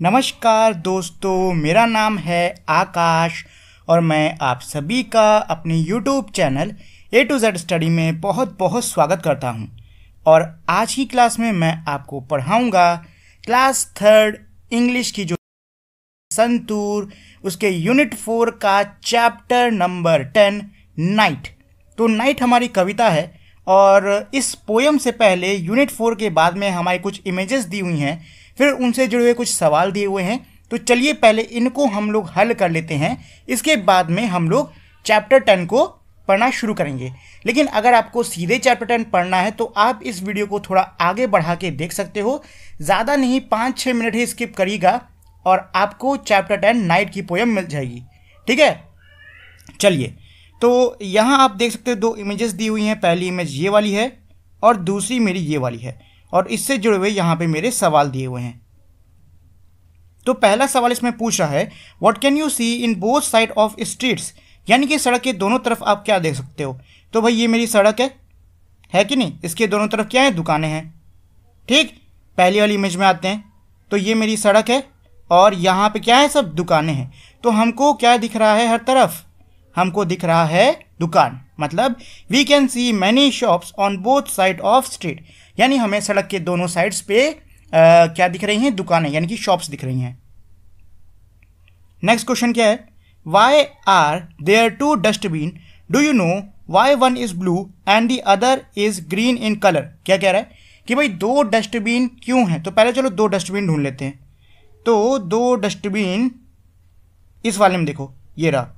नमस्कार दोस्तों, मेरा नाम है आकाश और मैं आप सभी का अपने YouTube channel A to Z study में बहुत बहुत स्वागत करता हूं। और आज की क्लास में मैं आपको पढ़ाऊंगा क्लास 3 इंग्लिश की जो संतूर उसके यूनिट 4 का चैप्टर नंबर 10 नाइट। तो नाइट हमारी कविता है और इस पोयम से पहले यूनिट 4 के बाद में हमारी कुछ इमेजेस दी हुई हैं, फिर उनसे जुड़े हुए कुछ सवाल दिए हुए हैं। तो चलिए पहले इनको हम लोग हल कर लेते हैं, इसके बाद में हम लोग चैप्टर 10 को पढ़ना शुरू करेंगे। लेकिन अगर आपको सीधे चैप्टर 10 पढ़ना है तो आप इस वीडियो को थोड़ा आगे बढ़ा के देख सकते हो। ज़्यादा नहीं, 5-6 मिनट ही स्किप करिएगा और आपको चैप्टर 10 नाइट की पोयम मिल जाएगी। ठीक है, चलिए। तो यहाँ आप देख सकते हो दो इमेजेस दी हुई हैं। पहली इमेज ये वाली है और दूसरी मेरी ये वाली है, और इससे जुड़े हुए यहाँ पे मेरे सवाल दिए हुए हैं। तो पहला सवाल इसमें पूछ रहा है, what can you see in both side of streets, यानी कि सड़क के दोनों तरफ आप क्या देख सकते हो। तो भाई ये मेरी सड़क है कि नहीं, इसके दोनों तरफ क्या है, दुकानें हैं। ठीक, पहली वाली इमेज में आते हैं। तो ये मेरी सड़क है और यहाँ पे क्या है, सब दुकानें हैं। तो हमको क्या दिख रहा है, हर तरफ हमको दिख रहा है दुकान। मतलब we can see many shops on both side of street, यानी हमें सड़क के दोनों साइड्स पे क्या दिख रही हैं, दुकानें, यानी कि शॉप्स दिख रही हैं। नेक्स्ट क्वेश्चन क्या है, why are there two dustbin, do you know why one is blue and the other is green in colour. क्या कह रहा है कि भाई दो डस्टबिन क्यों हैं। तो पहले चलो दो डस्टबिन ढूंढ लेते हैं। तो दो डस्टबिन इस वाले में देखो, ये रहा,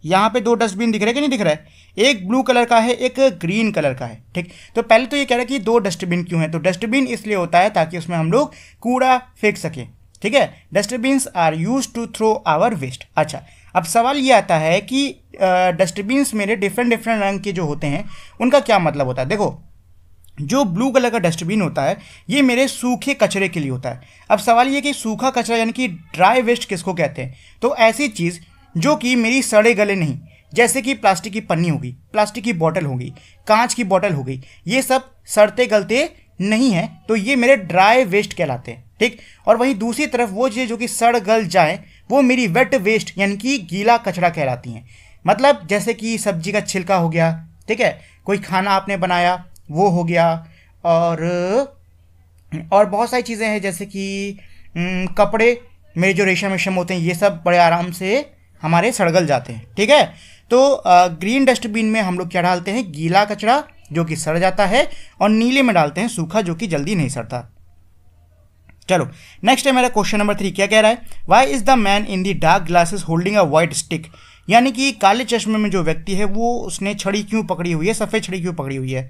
यहाँ पे दो डस्टबिन दिख रहे कि नहीं दिख रहा है, एक ब्लू कलर का है, एक ग्रीन कलर का है। ठीक, तो पहले तो ये कह रहा है कि दो डस्टबिन क्यों है। तो डस्टबिन इसलिए होता है ताकि उसमें हम लोग कूड़ा फेंक सकें। ठीक है, dustbins are use to throw our waste. अच्छा, अब सवाल ये आता है कि डस्टबिन्स मेरे डिफरेंट रंग के जो होते हैं उनका क्या मतलब होता है। देखो, जो ब्लू कलर का डस्टबिन होता है ये मेरे सूखे कचरे के लिए होता है। अब सवाल ये कि सूखा कचरा यानी कि ड्राई वेस्ट किसको कहते हैं। तो ऐसी चीज़ जो कि मेरी सड़े गले नहीं, जैसे कि प्लास्टिक की पन्नी होगी, प्लास्टिक की बोतल होगी, कांच की बोतल हो गई, ये सब सड़ते गलते नहीं है, तो ये मेरे ड्राई वेस्ट कहलाते हैं। ठीक, और वहीं दूसरी तरफ वो चीज़ें जो कि सड़ गल जाए वो मेरी वेट वेस्ट यानी कि गीला कचरा कहलाती हैं। मतलब जैसे कि सब्जी का छिलका हो गया, ठीक है, कोई खाना आपने बनाया वो हो गया, और बहुत सारी चीज़ें हैं जैसे कि कपड़े मेरे जो रेशम होते हैं, ये सब बड़े आराम से हमारे सड़गल जाते हैं। ठीक है, तो ग्रीन डस्टबिन में हम लोग क्या डालते हैं, गीला कचरा जो कि सड़ जाता है, और नीले में डालते हैं सूखा जो कि जल्दी नहीं सड़ता। चलो नेक्स्ट है मेरा क्वेश्चन नंबर 3। क्या कह रहा है, why is the man in the dark glasses holding a white stick, यानी कि काले चश्मे में जो व्यक्ति है वो उसने छड़ी क्यों पकड़ी हुई है, सफ़ेद छड़ी क्यों पकड़ी हुई है।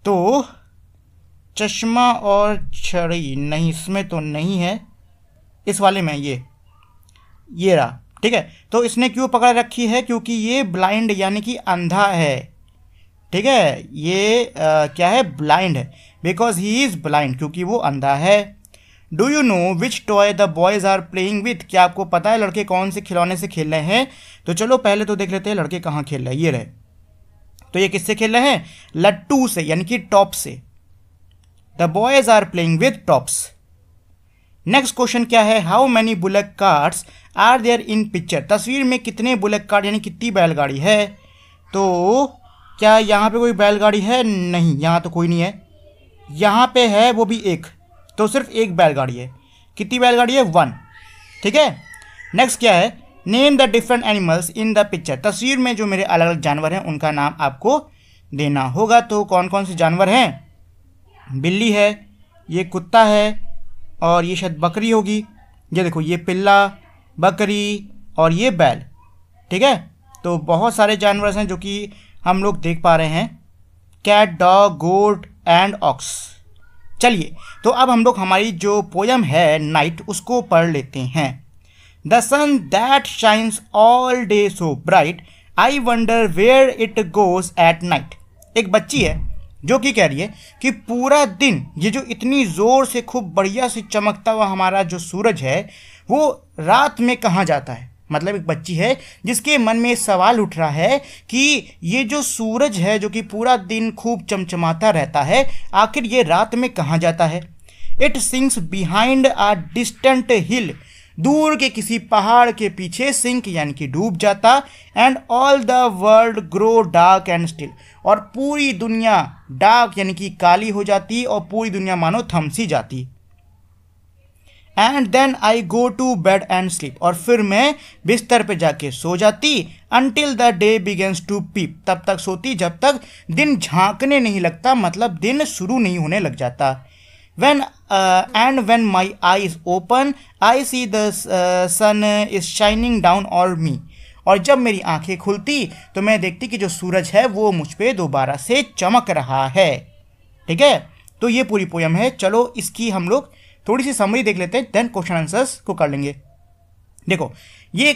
तो चश्मा और छड़ी नहीं, इसमें तो नहीं है, इस वाले में ये रहा। ठीक है, तो इसने क्यों पकड़ रखी है, क्योंकि ये ब्लाइंड यानी कि अंधा है। ठीक है, ये क्या है, ब्लाइंड है, बिकॉज ही इज़ ब्लाइंड, क्योंकि वो अंधा है। Do you know which toy the boys are playing with, क्या आपको पता है लड़के कौन से खिलौने से खेल रहे हैं। तो चलो पहले तो देख लेते हैं लड़के कहाँ खेल रहे हैं। ये रहे, तो ये किससे खेल रहे हैं, लट्टू से, यानी कि टॉप से। The boys are playing with tops. Next question क्या है, how many bullock carts are there in picture, तस्वीर में कितने बुलेट कार्ट यानी कितनी बैलगाड़ी है। तो क्या यहाँ पे कोई बैलगाड़ी है, नहीं, यहाँ तो कोई नहीं है। यहाँ पे है वो भी एक, तो सिर्फ एक बैलगाड़ी है। कितनी बैलगाड़ी है, 1। ठीक है, नेक्स्ट क्या है, name the different animals in the picture, तस्वीर में जो मेरे अलग अलग जानवर हैं उनका नाम आपको देना होगा। तो कौन कौन से जानवर हैं, बिल्ली है, ये कुत्ता है, और ये शायद बकरी होगी। ये देखो, ये पिल्ला, बकरी और ये बैल। ठीक है, तो बहुत सारे जानवर हैं जो कि हम लोग देख पा रहे हैं, cat, dog, goat and ox. चलिए, तो अब हम लोग हमारी जो पोयम है नाइट उसको पढ़ लेते हैं। The sun that shines all day so bright, I wonder where it goes at night. एक बच्ची है जो कि कह रही है कि पूरा दिन ये जो इतनी ज़ोर से खूब बढ़िया से चमकता हुआ हमारा जो सूरज है वो रात में कहाँ जाता है। मतलब एक बच्ची है जिसके मन में सवाल उठ रहा है कि ये जो सूरज है जो कि पूरा दिन खूब चमचमाता रहता है, आखिर ये रात में कहाँ जाता है। It sinks behind a distant hill, दूर के किसी पहाड़ के पीछे सिंक यानी कि डूब जाता, and all the world grow dark and still, और पूरी दुनिया डार्क यानी कि काली हो जाती और पूरी दुनिया मानो थम सी जाती। And then I go to bed and sleep, और फिर मैं बिस्तर पे जाके सो जाती, until the day begins to peep, तब तक सोती जब तक दिन झांकने नहीं लगता, मतलब दिन शुरू नहीं होने लग जाता। when my eyes open I see the sun is shining down on me, और जब मेरी आंखें खुलती तो मैं देखती कि जो सूरज है वो मुझ पे दोबारा से चमक रहा है। ठीक है, तो ये पूरी पोयम है। चलो इसकी हम लोग थोड़ी सी समरी देख लेते हैं, देन क्वेश्चन आंसर्स को कर लेंगे। देखो ये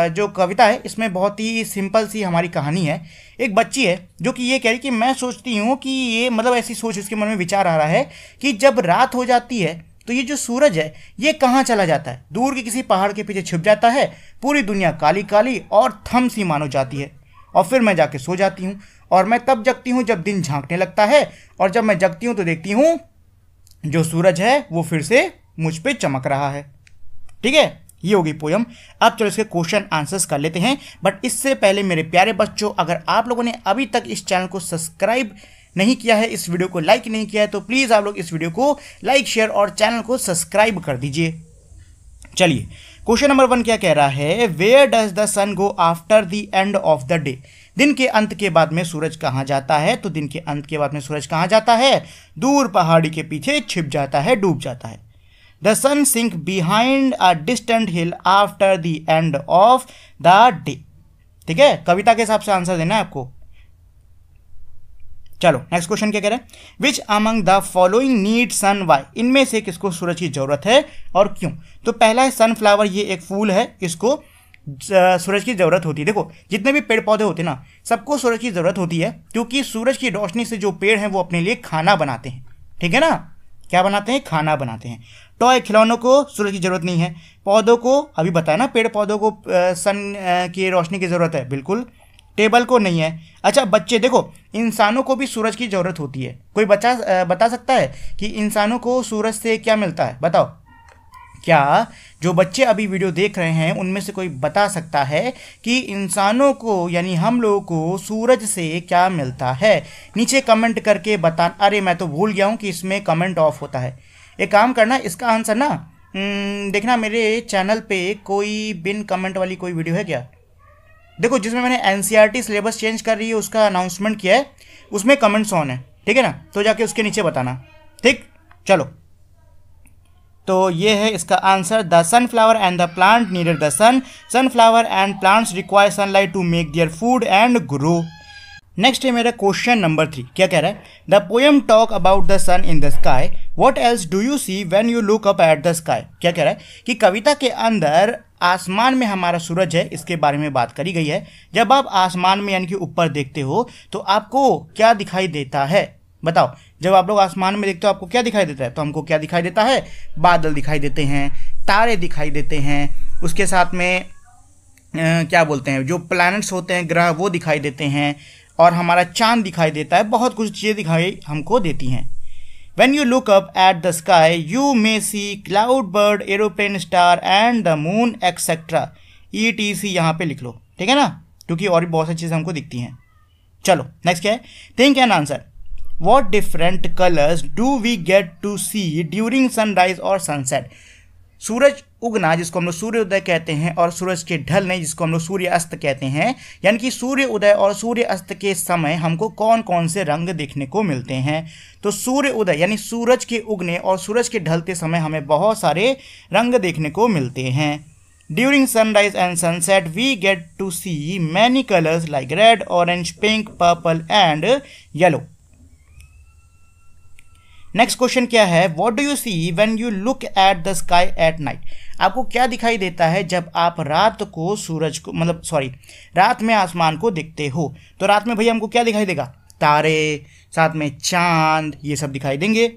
जो कविता है इसमें बहुत ही सिंपल सी हमारी कहानी है। एक बच्ची है जो कि ये कह रही कि मैं सोचती हूँ कि ये मतलब ऐसी सोच उसके मन में विचार आ रहा है कि जब रात हो जाती है तो ये जो सूरज है ये कहाँ चला जाता है, दूर के किसी पहाड़ के पीछे छिप जाता है, पूरी दुनिया काली काली और थम सी मानो जाती है, और फिर मैं जाके सो जाती हूँ, और मैं तब जगती हूँ जब दिन झांकने लगता है, और जब मैं जगती हूँ तो देखती हूँ जो सूरज है वो फिर से मुझ पे चमक रहा है। ठीक है, ये होगी पोयम। अब चलो इसके क्वेश्चन आंसर्स कर लेते हैं, बट इससे पहले मेरे प्यारे बच्चों, अगर आप लोगों ने अभी तक इस चैनल को सब्सक्राइब नहीं किया है, इस वीडियो को लाइक नहीं किया है, तो प्लीज़ आप लोग इस वीडियो को लाइक शेयर और चैनल को सब्सक्राइब कर दीजिए। चलिए क्वेश्चन नंबर 1 क्या कह रहा है, where does the sun go after the end of the day, दिन के अंत के बाद में सूरज कहाँ जाता है। तो दिन के अंत के बाद में सूरज कहाँ जाता है, दूर पहाड़ी के पीछे छिप जाता है, डूब जाता है। The sun sink behind a distant hill after the end of the day। ठीक है, कविता के हिसाब से आंसर देना है आपको। चलो नेक्स्ट क्वेश्चन क्या कह रहा है, which among the following need sun why, इनमें से किसको सूरज की जरूरत है और क्यों। तो पहला है सनफ्लावर, ये एक फूल है, इसको सूरज की ज़रूरत होती है। देखो जितने भी पेड़ पौधे होते हैं ना, सबको सूरज की ज़रूरत होती है, क्योंकि सूरज की रोशनी से जो पेड़ हैं वो अपने लिए खाना बनाते हैं। ठीक है ना, क्या बनाते हैं, खाना बनाते हैं। टॉय खिलौनों को सूरज की ज़रूरत नहीं है, पौधों को अभी बताया ना, पेड़ पौधों को सन की रोशनी की ज़रूरत है, बिल्कुल। टेबल को नहीं है। अच्छा बच्चे देखो, इंसानों को भी सूरज की ज़रूरत होती है। कोई बच्चा बता सकता है कि इंसानों को सूरज से क्या मिलता है, बताओ। क्या जो बच्चे अभी वीडियो देख रहे हैं उनमें से कोई बता सकता है कि इंसानों को यानी हम लोगों को सूरज से क्या मिलता है। नीचे कमेंट करके बता। अरे मैं तो भूल गया हूँ कि इसमें कमेंट ऑफ होता है। एक काम करना, इसका आंसर ना देखना मेरे चैनल पे कोई बिन कमेंट वाली कोई वीडियो है क्या। देखो जिसमें मैंने NCERT सिलेबस चेंज कर रही है उसका अनाउंसमेंट किया है, उसमें कमेंट्स ऑन है, ठीक है ना, तो जाके उसके नीचे बताना। ठीक, चलो तो ये है इसका answer. The sunflower and the plant needed the sun, sunflower and plants require sunlight to make their food and grow. Next है मेरा क्वेश्चन नंबर 3, क्या कह रहा है, the poem talk about the sun in the sky, what else do you see when you look up at the sky. क्या कह रहा है कि कविता के अंदर आसमान में हमारा सूरज है, इसके बारे में बात करी गई है। जब आप आसमान में यानी कि ऊपर देखते हो तो आपको क्या दिखाई देता है, बताओ। जब आप लोग आसमान में देखते हो आपको क्या दिखाई देता है, तो हमको क्या दिखाई देता है, बादल दिखाई देते हैं, तारे दिखाई देते हैं, उसके साथ में क्या बोलते हैं जो प्लैनेट्स होते हैं, ग्रह, वो दिखाई देते हैं, और हमारा चांद दिखाई देता है, बहुत कुछ चीज़ें दिखाई हमको देती हैं। When you look up at the sky, you may see cloud, bird, aeroplane, star and the moon, etc. ETC यहाँ पे लिख लो, ठीक है ना, क्योंकि और भी बहुत सारी चीज़ें हमको दिखती हैं। चलो नेक्स्ट क्या है, think and answer. What different colors do we get to see during sunrise or sunset? सूरज उगना जिसको हम लोग सूर्य उदय कहते हैं, और सूरज के ढलने जिसको हम लोग सूर्य अस्त कहते हैं, यानी कि सूर्य उदय और सूर्य अस्त के समय हमको कौन कौन से रंग देखने को मिलते हैं। तो सूर्य उदय यानी सूरज के उगने और सूरज के ढलते समय हमें बहुत सारे रंग देखने को मिलते हैं। During sunrise and sunset we get to see many colours like red, orange, pink, purple and yellow. Next question क्या है, what do you see when you look at the sky at night. आपको क्या दिखाई देता है जब आप रात को सूरज को रात में आसमान को देखते हो। तो रात में भैया हमको क्या दिखाई देगा, तारे, साथ में चांद, ये सब दिखाई देंगे।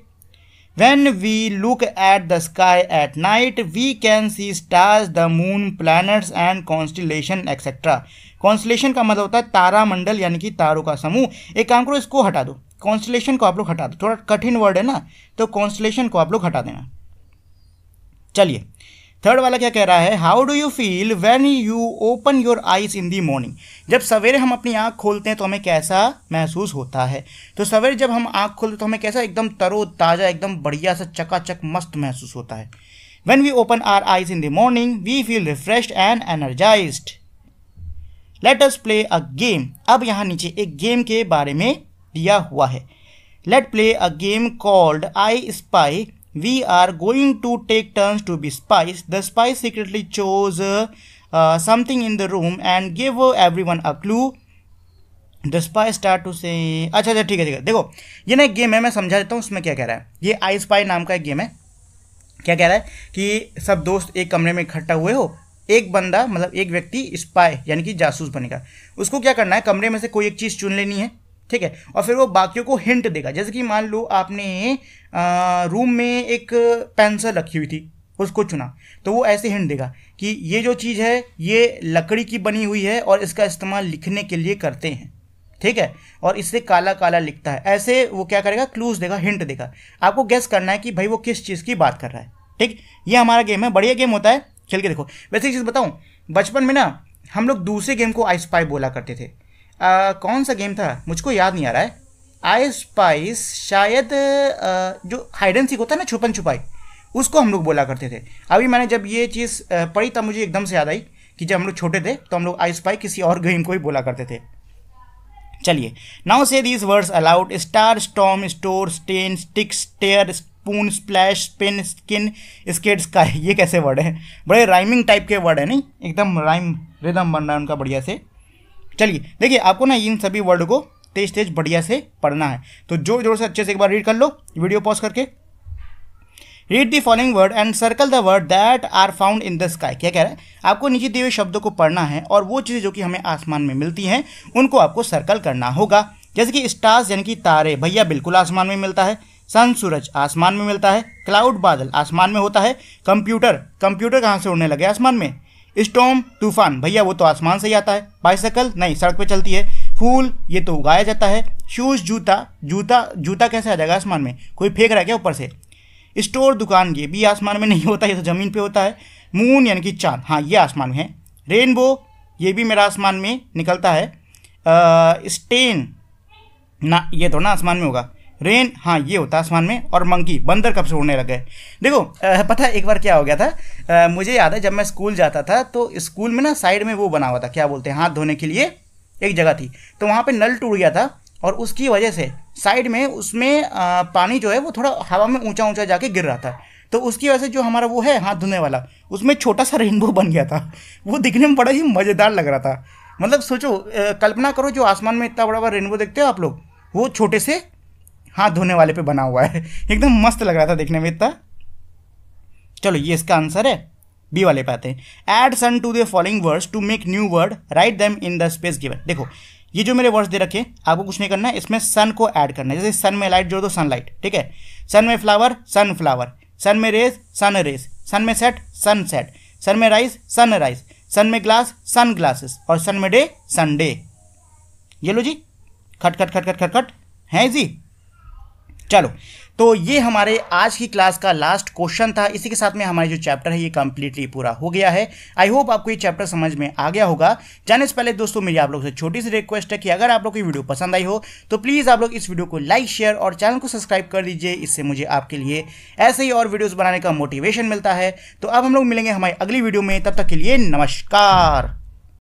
When we look at the sky at night we can see stars, the moon, planets and constellation etcetera. Constellation का मतलब होता है तारा मंडल यानी कि तारों का समूह। एक काम करो, इसको हटा दो, कॉन्स्टलेशन को आप लोग हटा दो, थोड़ा कठिन वर्ड है ना, तो कॉन्स्टलेशन को आप लोग हटा देना। चलिए थर्ड वाला क्या कह रहा है, how do you feel when you open your eyes in the morning. जब सवेरे हम अपनी आँख खोलते हैं तो हमें कैसा महसूस होता है। तो सवेरे जब हम आँख खोलते तो हमें कैसा एकदम तरोताज़ा, एकदम बढ़िया सा चकाचक मस्त महसूस होता है। When we open our eyes in the morning we feel refreshed and energised. Let us play a game. अब यहाँ नीचे एक गेम के बारे में दिया हुआ है। Let play a game called I spy. We are going to take turns to be spies. The spy secretly chose something in the room and gave everyone a clue. The spy start to say अच्छा ठीक है देखो ये ना एक game है, मैं समझा देता हूँ उसमें क्या कह रहा है। ये आई स्पाई नाम का एक गेम है। क्या कह रहा है कि सब दोस्त एक कमरे में इकट्ठा हुए हो, एक बंदा मतलब एक व्यक्ति स्पाई यानी कि जासूस बनेगा। उसको क्या करना है, कमरे में से कोई एक चीज़ चुन लेनी है, ठीक है, और फिर वो बाकियों को हिंट देगा। जैसे कि मान लो आपने रूम में एक पेंसिल रखी हुई थी, उसको चुना, तो वो ऐसे हिंट देगा कि ये जो चीज़ है ये लकड़ी की बनी हुई है और इसका इस्तेमाल लिखने के लिए करते हैं, ठीक है, और इससे काला काला लिखता है। ऐसे वो क्या करेगा, क्लूज देगा, हिंट देगा। आपको गेस करना है कि भाई वो किस चीज़ की बात कर रहा है। ठीक, ये हमारा गेम है, बढ़िया गेम होता है। चल के देखो, वैसे एक चीज़ बताऊँ, बचपन में ना हम लोग दूसरे गेम को आई स्पाई बोला करते थे। कौन सा गेम था मुझको याद नहीं आ रहा है। आई स्पाइस शायद जो हाइड एंड सीक होता है ना, छुपन छुपाई, उसको हम लोग बोला करते थे। अभी मैंने जब ये चीज़ पढ़ी तब मुझे एकदम से याद आई कि जब हम लोग छोटे थे तो हम लोग आई स्पाई किसी और गेम को ही बोला करते थे। चलिए, now say these words aloud. Star, storm, store, stain, stick, stair, spoon, splash, spin, skin, skate, sky. ये कैसे वर्ड है, बड़े राइमिंग टाइप के वर्ड है, नहीं एकदम राइम रिदम बन रहा है उनका बढ़िया से। चलिए देखिए, आपको ना इन सभी वर्ड को तेज तेज बढ़िया से पढ़ना है, तो जोर जोर से अच्छे से एक बार रीड कर लो, वीडियो पॉज करके। Read the following word and circle the word that are found in the sky. क्या कह रहा है, आपको नीचे दिए हुए शब्दों को पढ़ना है और वो चीज़ें जो कि हमें आसमान में मिलती हैं उनको आपको सर्कल करना होगा। जैसे कि स्टार्स यानी कि तारे, भैया बिल्कुल आसमान में मिलता है। सन, सूरज आसमान में मिलता है। क्लाउड, बादल आसमान में होता है। कंप्यूटर, कंप्यूटर कहाँ से उड़ने लगे, आसमान में। स्टॉर्म, तूफान, भैया वो तो आसमान से ही आता है। बाइसाइकिल, नहीं सड़क पे चलती है। फूल, ये तो उगाया जाता है। शूज़, जूता, जूता जूता कैसे आ जाएगा आसमान में, कोई फेंक रहा है क्या ऊपर से। स्टोर, दुकान, ये भी आसमान में नहीं होता, ये तो ज़मीन पे होता है। मून यानी कि चाँद, हाँ ये आसमान में है। रेनबो, ये भी मेरा आसमान में निकलता है। स्टेन, ना ये तो ना आसमान में होगा। रेन, हाँ ये होता है आसमान में। और मंकी, बंदर कब से उड़ने लग गए। देखो पता है एक बार क्या हो गया था, मुझे याद है जब मैं स्कूल जाता था तो स्कूल में ना साइड में वो बना हुआ था, क्या बोलते हैं, हाथ धोने के लिए एक जगह थी, तो वहाँ पे नल टूट गया था और उसकी वजह से साइड में उसमें पानी जो है वो थोड़ा हवा में ऊंचा ऊंचा जाके गिर रहा था। तो उसकी वजह से जो हमारा वो है हाथ धोने वाला, उसमें छोटा सा रेनबो बन गया था। वो दिखने में बड़ा ही मज़ेदार लग रहा था। मतलब सोचो, कल्पना करो, जो आसमान में इतना बड़ा बड़ा रेनबो देखते हो आप लोग, वो छोटे से हाथ धोने वाले पे बना हुआ है। एकदम मस्त लग रहा था देखने में इतना। चलो ये इसका आंसर है, बी वाले पे आते हैं। Add sun to the following words to make new word, write them in the space given. देखो ये जो मेरे वर्ड्स दे रखे, आपको कुछ नहीं करना है, इसमें सन को ऐड करना है। जैसे सन में लाइट जोड़ दो, सनलाइट, ठीक है। सन में फ्लावर, सन फ्लावर। सन में रेज, सन रेज। सन में सेट, सन सेट। सन में राइस, सन राइस। सन में ग्लास, सन ग्लासेस। और सन में डे, संडे। ये लो जी, खट खट खट खट खट खट है जी। चलो, तो ये हमारे आज की क्लास का लास्ट क्वेश्चन था। इसी के साथ में हमारा जो चैप्टर है ये कंप्लीटली पूरा हो गया है। आई होप आपको ये चैप्टर समझ में आ गया होगा। जाने से पहले दोस्तों मेरी आप लोग से छोटी सी रिक्वेस्ट है कि अगर आप लोग की वीडियो पसंद आई हो तो प्लीज़ आप लोग इस वीडियो को लाइक, शेयर और चैनल को सब्सक्राइब कर दीजिए। इससे मुझे आपके लिए ऐसे ही और वीडियोज़ बनाने का मोटिवेशन मिलता है। तो अब हम लोग मिलेंगे हमारी अगली वीडियो में, तब तक के लिए नमस्कार।